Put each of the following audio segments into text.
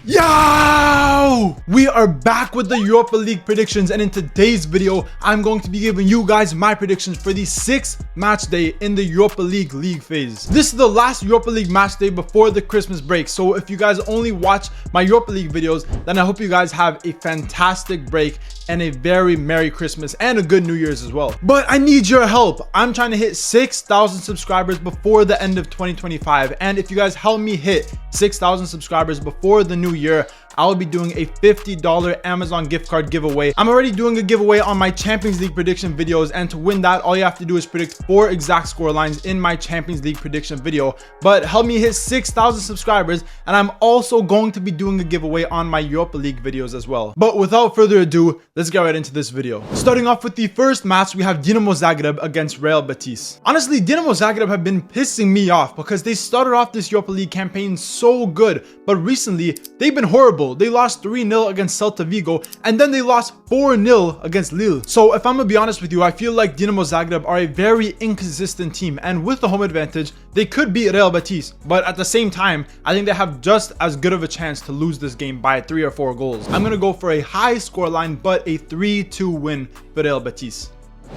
Yo! We are back with the Europa League predictions, and in today's video, I'm going to be giving you guys my predictions for the 6th match day in the Europa League phase. This is the last Europa League match day before the Christmas break, so if you guys only watch my Europa League videos, then I hope you guys have a fantastic break and a very Merry Christmas and a good New Year's as well. But I need your help. I'm trying to hit 6,000 subscribers before the end of 2025, and if you guys help me hit 6,000 subscribers before the new year, I'll be doing a $50 Amazon gift card giveaway. I'm already doing a giveaway on my Champions League prediction videos, and to win that, all you have to do is predict 4 exact score lines in my Champions League prediction video. But help me hit 6,000 subscribers, and I'm also going to be doing a giveaway on my Europa League videos as well. But without further ado, let's get right into this video. Starting off with the first match, we have Dinamo Zagreb against Real Betis. Honestly, Dinamo Zagreb have been pissing me off because they started off this Europa League campaign so good, but recently they've been horrible. They lost 3-0 against Celta Vigo, and then they lost 4-0 against Lille. So if I'm gonna be honest with you, I feel like Dinamo Zagreb are a very inconsistent team, and with the home advantage, they could beat Real Betis. But at the same time, I think they have just as good of a chance to lose this game by 3 or 4 goals. I'm gonna go for a high scoreline, but a 3-2 win for Real Betis.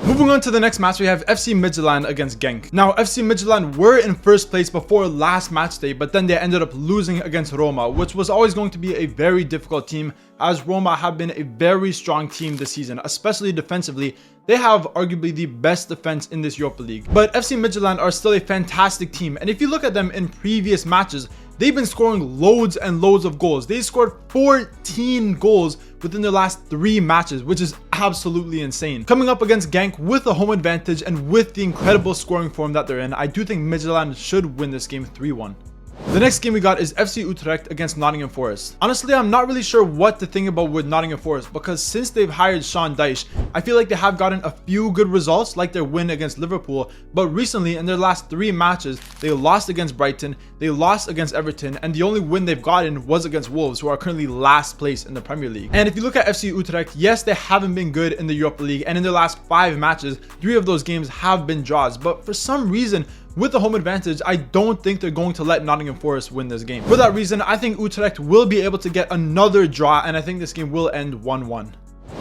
Moving on to the next match, we have FC Midtjylland against Genk. Now, FC Midtjylland were in first place before last match day, but then they ended up losing against Roma, which was always going to be a very difficult team, as Roma have been a very strong team this season, especially defensively. They have arguably the best defense in this Europa League. But FC Midtjylland are still a fantastic team, and if you look at them in previous matches, they've been scoring loads and loads of goals. They scored 14 goals within their last 3 matches, which is absolutely insane. Coming up against Genk with a home advantage and with the incredible scoring form that they're in, I do think Midtjylland should win this game 3-1. The next game we got is FC Utrecht against Nottingham Forest. Honestly, I'm not really sure what to think about with Nottingham Forest, because since they've hired Sean Dyche, I feel like they have gotten a few good results, like their win against Liverpool, but recently in their last 3 matches, they lost against Brighton, they lost against Everton, and the only win they've gotten was against Wolves, who are currently last place in the Premier League. And if you look at FC Utrecht, yes, they haven't been good in the Europa League, and in their last 5 matches, 3 of those games have been draws, but for some reason, with the home advantage, I don't think they're going to let Nottingham Forest win this game. For that reason, I think Utrecht will be able to get another draw, and I think this game will end 1-1.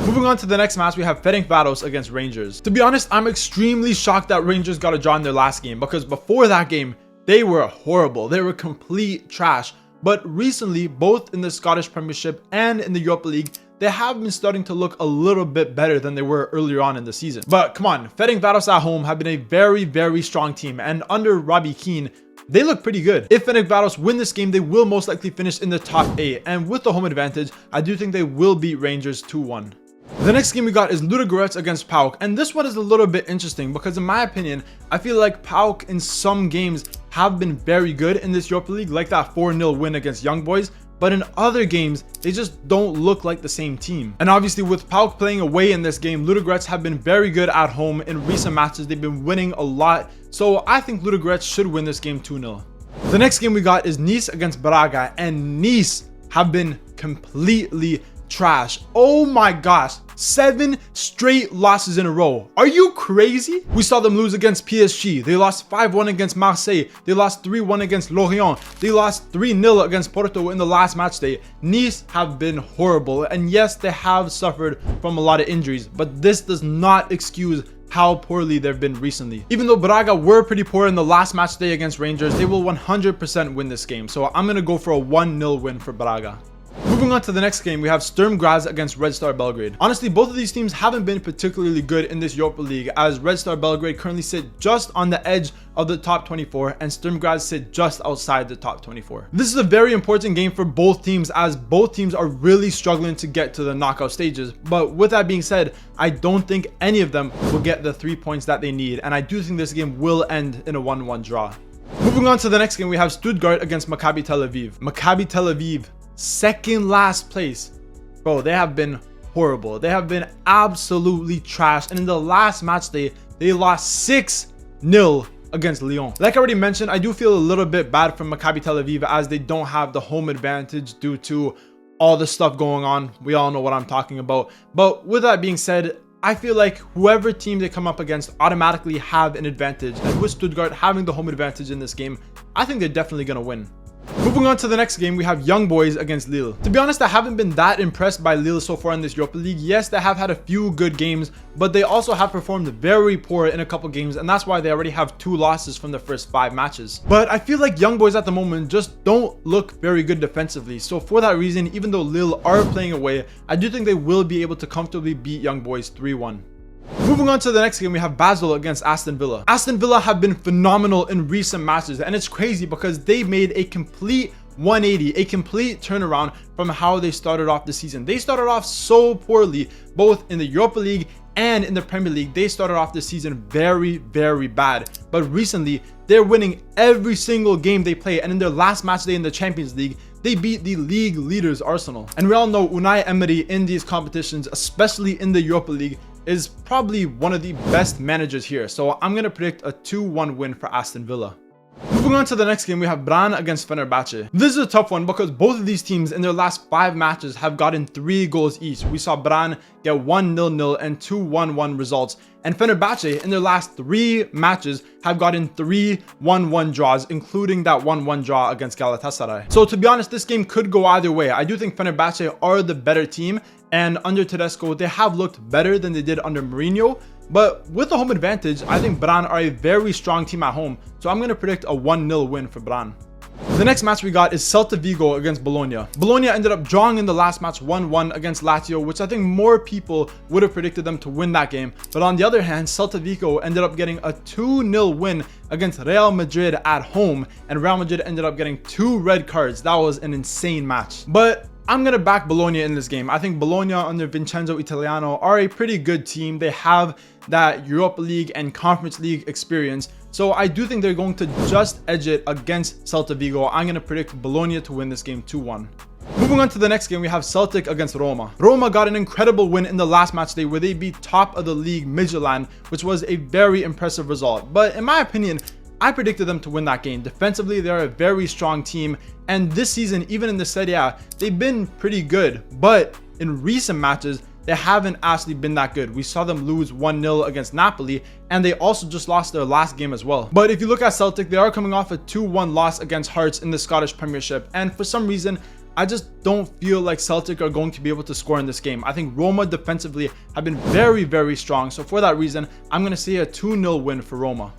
Moving on to the next match, we have Fenerbahce against Rangers. To be honest, I'm extremely shocked that Rangers got a draw in their last game, because before that game, they were horrible. They were complete trash. But recently, both in the Scottish Premiership and in the Europa League, they have been starting to look a little bit better than they were earlier on in the season. But come on, Fenerbahce at home have been a very, very strong team, and under Robbie Keane, they look pretty good. If Fenerbahce win this game, they will most likely finish in the top 8, and with the home advantage, I do think they will beat Rangers 2-1. The next game we got is Ludogorets against PAOK, and this one is a little bit interesting because in my opinion, I feel like PAOK in some games have been very good in this Europa League, like that 4-0 win against Young Boys. But in other games, they just don't look like the same team. And obviously with PAOK playing away in this game, Ludogorets have been very good at home. In recent matches, they've been winning a lot. So I think Ludogorets should win this game 2-0. The next game we got is Nice against Braga, and Nice have been completely trash. Oh my gosh, 7 straight losses in a row. Are you crazy? We saw them lose against PSG. They lost 5-1 against Marseille. They lost 3-1 against Lorient. They lost 3-0 against Porto in the last match day. Nice have been horrible, and yes, they have suffered from a lot of injuries, but this does not excuse how poorly they've been recently. Even though Braga were pretty poor in the last match day against Rangers, they will 100% win this game. So I'm gonna go for a 1-0 win for Braga. Moving on to the next game, we have Sturm Graz against Red Star Belgrade. Honestly, both of these teams haven't been particularly good in this Europa League, as Red Star Belgrade currently sit just on the edge of the top 24 and Sturm Graz sit just outside the top 24. This is a very important game for both teams, as both teams are really struggling to get to the knockout stages. But with that being said, I don't think any of them will get the 3 points that they need, and I do think this game will end in a 1-1 draw. Moving on to the next game, we have Stuttgart against Maccabi Tel Aviv. Maccabi Tel Aviv, second last place. Bro, they have been horrible. They have been absolutely trash, and in the last match day, they lost 6-0 against Lyon. Like I already mentioned, I do feel a little bit bad for Maccabi Tel Aviv, as they don't have the home advantage due to all the stuff going on. We all know what I'm talking about. But with that being said, I feel like whoever team they come up against automatically have an advantage, and with Stuttgart having the home advantage in this game, I think they're definitely going to win. Moving on to the next game, we have Young Boys against Lille. To be honest, I haven't been that impressed by Lille so far in this Europa League. Yes, they have had a few good games, but they also have performed very poor in a couple games, and that's why they already have 2 losses from the first 5 matches. But I feel like Young Boys at the moment just don't look very good defensively. So for that reason, even though Lille are playing away, I do think they will be able to comfortably beat Young Boys 3-1. Moving on to the next game, we have Basel against Aston Villa. Aston Villa have been phenomenal in recent matches, and it's crazy because they made a complete 180, a complete turnaround from how they started off the season. They started off so poorly, both in the Europa League and in the Premier League. They started off the season very bad, but recently they're winning every single game they play, and in their last match day in the Champions League, they beat the league leaders Arsenal. And we all know Unai Emery in these competitions, especially in the Europa League, is probably one of the best managers here. So I'm going to predict a 2-1 win for Aston Villa. Moving on to the next game, we have Brann against Fenerbahce. This is a tough one because both of these teams in their last 5 matches have gotten 3 goals each. We saw Brann get 1-0-0 and 2 1-1 results. And Fenerbahce in their last 3 matches have gotten 3 1-1 draws, including that 1-1 draw against Galatasaray. So to be honest, this game could go either way. I do think Fenerbahce are the better team, and under Tedesco, they have looked better than they did under Mourinho. But with the home advantage, I think Brann are a very strong team at home, so I'm going to predict a 1-0 win for Brann. The next match we got is Celta Vigo against Bologna. Bologna ended up drawing in the last match 1-1 against Lazio, which I think more people would have predicted them to win that game. But on the other hand, Celta Vigo ended up getting a 2-0 win against Real Madrid at home, and Real Madrid ended up getting 2 red cards. That was an insane match. But I'm going to back Bologna in this game. I think Bologna under Vincenzo Italiano are a pretty good team. They have that Europa League and Conference League experience. So I do think they're going to just edge it against Celta Vigo. I'm going to predict Bologna to win this game 2-1. Moving on to the next game, we have Celtic against Roma. Roma got an incredible win in the last match day where they beat top of the league Midtjylland, which was a very impressive result. But in my opinion, I predicted them to win that game. Defensively, they're a very strong team, and this season, even in the Serie A, they've been pretty good. But in recent matches, they haven't actually been that good. We saw them lose 1-0 against Napoli, and they also just lost their last game as well. But if you look at Celtic, they are coming off a 2-1 loss against Hearts in the Scottish Premiership, and for some reason, I just don't feel like Celtic are going to be able to score in this game. I think Roma defensively have been very strong, so for that reason, I'm going to say a 2-0 win for Roma.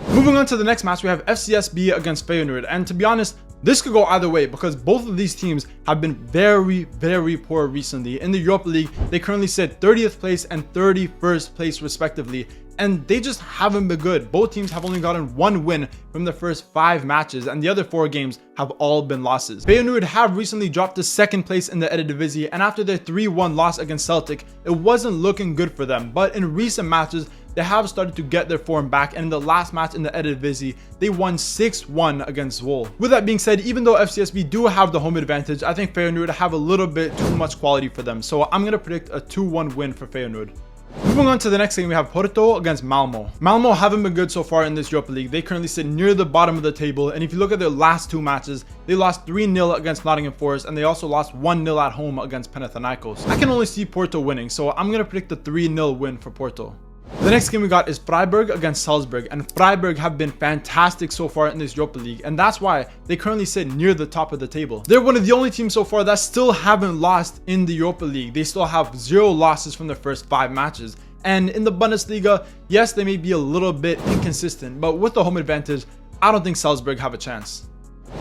Moving on to the next match, we have FCSB against Feyenoord, and to be honest, this could go either way because both of these teams have been very poor recently. In the Europa League, they currently sit 30th place and 31st place respectively, and they just haven't been good. Both teams have only gotten 1 win from the first 5 matches, and the other 4 games have all been losses. Feyenoord have recently dropped to 2nd place in the Eredivisie, and after their 3-1 loss against Celtic, it wasn't looking good for them. But in recent matches, they have started to get their form back, and in the last match in the Eredivisie, they won 6-1 against Zwolle. With that being said, even though FCSB do have the home advantage, I think Feyenoord have a little bit too much quality for them, so I'm going to predict a 2-1 win for Feyenoord. Moving on to the next game, we have Porto against Malmo. Malmo haven't been good so far in this Europa League. They currently sit near the bottom of the table, and if you look at their last 2 matches, they lost 3-0 against Nottingham Forest, and they also lost 1-0 at home against Panathinaikos. I can only see Porto winning, so I'm going to predict a 3-0 win for Porto. The next game we got is Freiburg against Salzburg, and Freiburg have been fantastic so far in this Europa League, and that's why they currently sit near the top of the table. They're one of the only teams so far that still haven't lost in the Europa League. They still have 0 losses from their first 5 matches. And in the Bundesliga, yes, they may be a little bit inconsistent, but with the home advantage, I don't think Salzburg have a chance.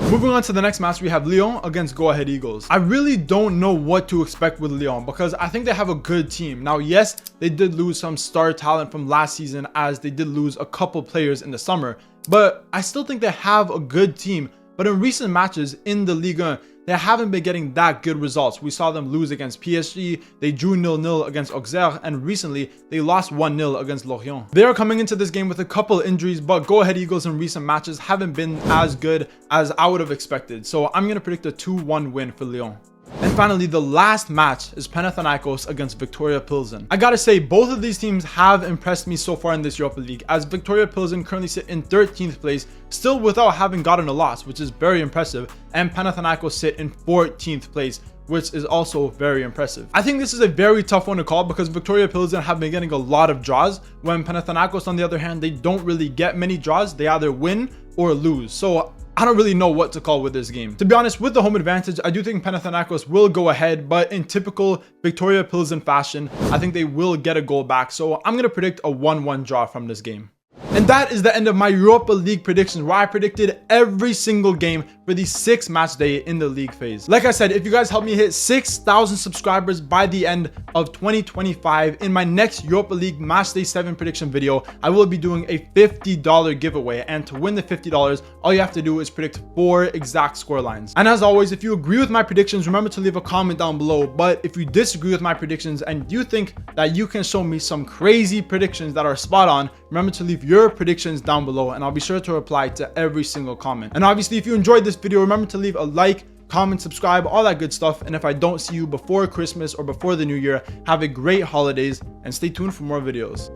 Moving on to the next match, we have Lyon against Go Ahead Eagles. I really don't know what to expect with Lyon because I think they have a good team. Now, yes, they did lose some star talent from last season as they did lose a couple players in the summer, but I still think they have a good team. But in recent matches in the Ligue 1, they haven't been getting that good results. We saw them lose against PSG, they drew 0-0 against Auxerre, and recently they lost 1-0 against Lorient. They are coming into this game with a couple injuries, but Go Ahead Eagles in recent matches haven't been as good as I would have expected. So I'm going to predict a 2-1 win for Lyon. And finally, the last match is Panathinaikos against Victoria Pilsen. I gotta say, both of these teams have impressed me so far in this Europa League, as Victoria Pilsen currently sit in 13th place, still without having gotten a loss, which is very impressive, and Panathinaikos sit in 14th place, which is also very impressive. I think this is a very tough one to call because Victoria Pilsen have been getting a lot of draws, when Panathinaikos, on the other hand, they don't really get many draws. They either win or lose. So I don't really know what to call with this game. To be honest, with the home advantage, I do think Panathinaikos will go ahead, but in typical Victoria Pilsen fashion, I think they will get a goal back. So I'm going to predict a 1-1 draw from this game. And that is the end of my Europa League predictions, where I predicted every single game for the 6th match day in the league phase. Like I said, if you guys help me hit 6,000 subscribers by the end of 2025, in my next Europa League match day 7 prediction video, I will be doing a $50 giveaway. And to win the $50, all you have to do is predict 4 exact score lines. And as always, if you agree with my predictions, remember to leave a comment down below. But if you disagree with my predictions and you think that you can show me some crazy predictions that are spot on, remember to leave your predictions down below and I'll be sure to reply to every single comment. And obviously, if you enjoyed this video, remember to leave a like, comment, subscribe, all that good stuff. And if I don't see you before Christmas or before the new year, have a great holidays and stay tuned for more videos.